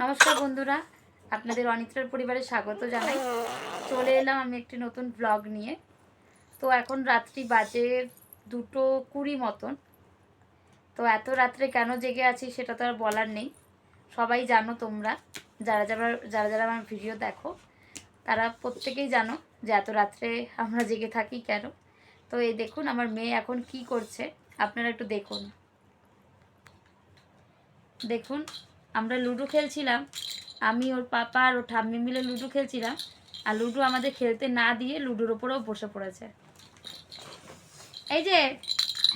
নমস্কার বন্ধুরা, আপনাদের অনিত্রার পরিবারে স্বাগত জানাই। চলে এলাম আমি একটি নতুন ব্লগ নিয়ে। তো এখন রাত্রি বাজে 2:20 মতন। তো এত রাত্রে কেন জেগে আছি সেটা তো আর বলার নেই, সবাই জানো তোমরা। যারা যারা যারা যারা আমার ভিডিও দেখো তারা প্রত্যেকেই জানো যে এত রাত্রে আমরা জেগে থাকি কেন। তো এই দেখুন আমার মেয়ে এখন কি করছে, আপনারা একটু দেখুন। দেখুন, আমরা লুডো খেলছিলাম, আমি ওর পাপা আর ওর ঠাম্মি মিলে লুডো খেলছিলাম, আর লুডো আমাদের খেলতে না দিয়ে লুডোর ওপরেও বসে পড়েছে। এই যে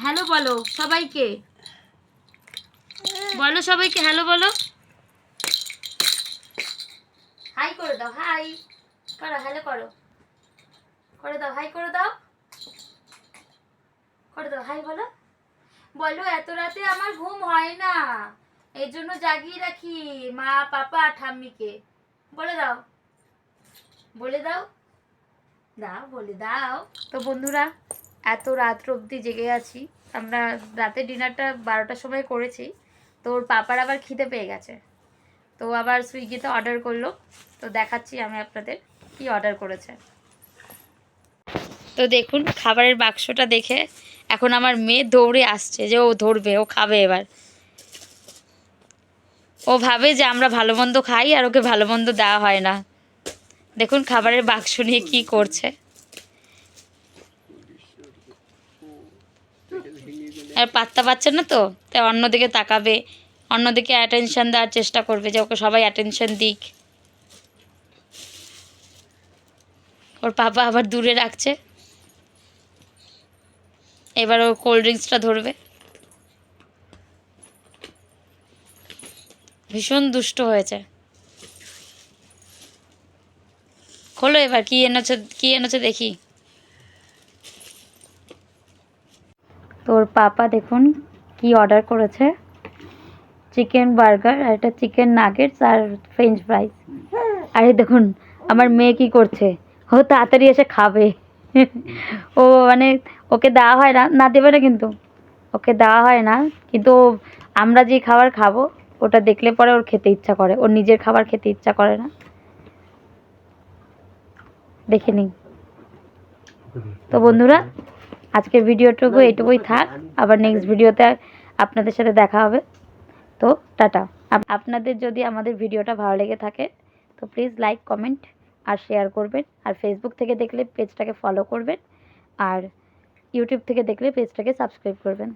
হ্যালো বলো সবাইকে, বলো সবাইকে হ্যালো বলো, হাই করে দাও, হাই করো, হ্যালো করো, করে দাও, হাই করে দাও, করে দাও, হাই বলো। বলো এত রাতে আমার ঘুম হয় না, এই জন্য জাগিয়ে রাখি মা পাপা ঠাম্মিকে। বলে দাও, বলে দাও, দাও বলে দাও। তো বন্ধুরা, এত রাত অবধি জেগে আছি আমরা। রাতের ডিনারটা 12টার সময় করেছি। তো ওর পাপার আবার খিদে পেয়ে গেছে, তো আবার সুইগিতে অর্ডার করলো। তো দেখাচ্ছি আমি আপনাদের কি অর্ডার করেছে। তো দেখুন খাবারের বাক্সটা দেখে এখন আমার মেয়ে দৌড়ে আসছে যে ও ধরবে, ও খাবে এবার। ও ভাবে যে আমরা ভালো মন্দ খাই আর ওকে ভালো মন্দ দেওয়া হয় না। দেখুন খাবারের বাক্স নিয়ে কি করছে। আর পাত্তা পাচ্ছে না, তো তাই অন্যদিকে তাকাবে, অন্যদিকে অ্যাটেনশন দেওয়ার চেষ্টা করবে যে ওকে সবাই অ্যাটেনশন দিক। ওর পাপা আবার দূরে রাখছে, এবার ও কোল্ড ড্রিঙ্কসটা ধরবে। ভীষণ দুষ্ট হয়েছে। খোলো এবার, কি এনেছে কি এনেছে দেখি। তোর পাপা দেখুন কি অর্ডার করেছে, চিকেন বার্গার আর একটা চিকেন নাগেটস আর ফ্রেঞ্চ ফ্রাইজ। আর এই দেখুন আমার মেয়ে কি করছে, ও তাড়াতাড়ি এসে খাবে। ও মানে ওকে দেওয়া হয় না, না দেবে না কিন্তু, ওকে দেওয়া হয় না কিন্তু আমরা যে খাবার খাবো ওটা দেখলে পরে ওর খেতে ইচ্ছা করে, ওর নিজের খাবার খেতে ইচ্ছা করে না। দেখে নিই। তো বন্ধুরা, আজকের ভিডিওটুকু এইটুকুই থাক, আবার নেক্সট ভিডিওতে আপনাদের সাথে দেখা হবে। তো টাটা। আপনাদের যদি আমাদের ভিডিওটা ভালো লেগে থাকে তো প্লিজ লাইক কমেন্ট আর শেয়ার করবেন, আর ফেসবুক থেকে দেখলে পেজটাকে ফলো করবেন, আর ইউটিউব থেকে দেখলে পেজটাকে সাবস্ক্রাইব করবেন।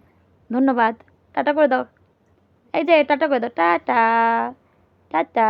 ধন্যবাদ। টাটা করে দাও, এই যে টাটা করে দাও, টাটা টাটা।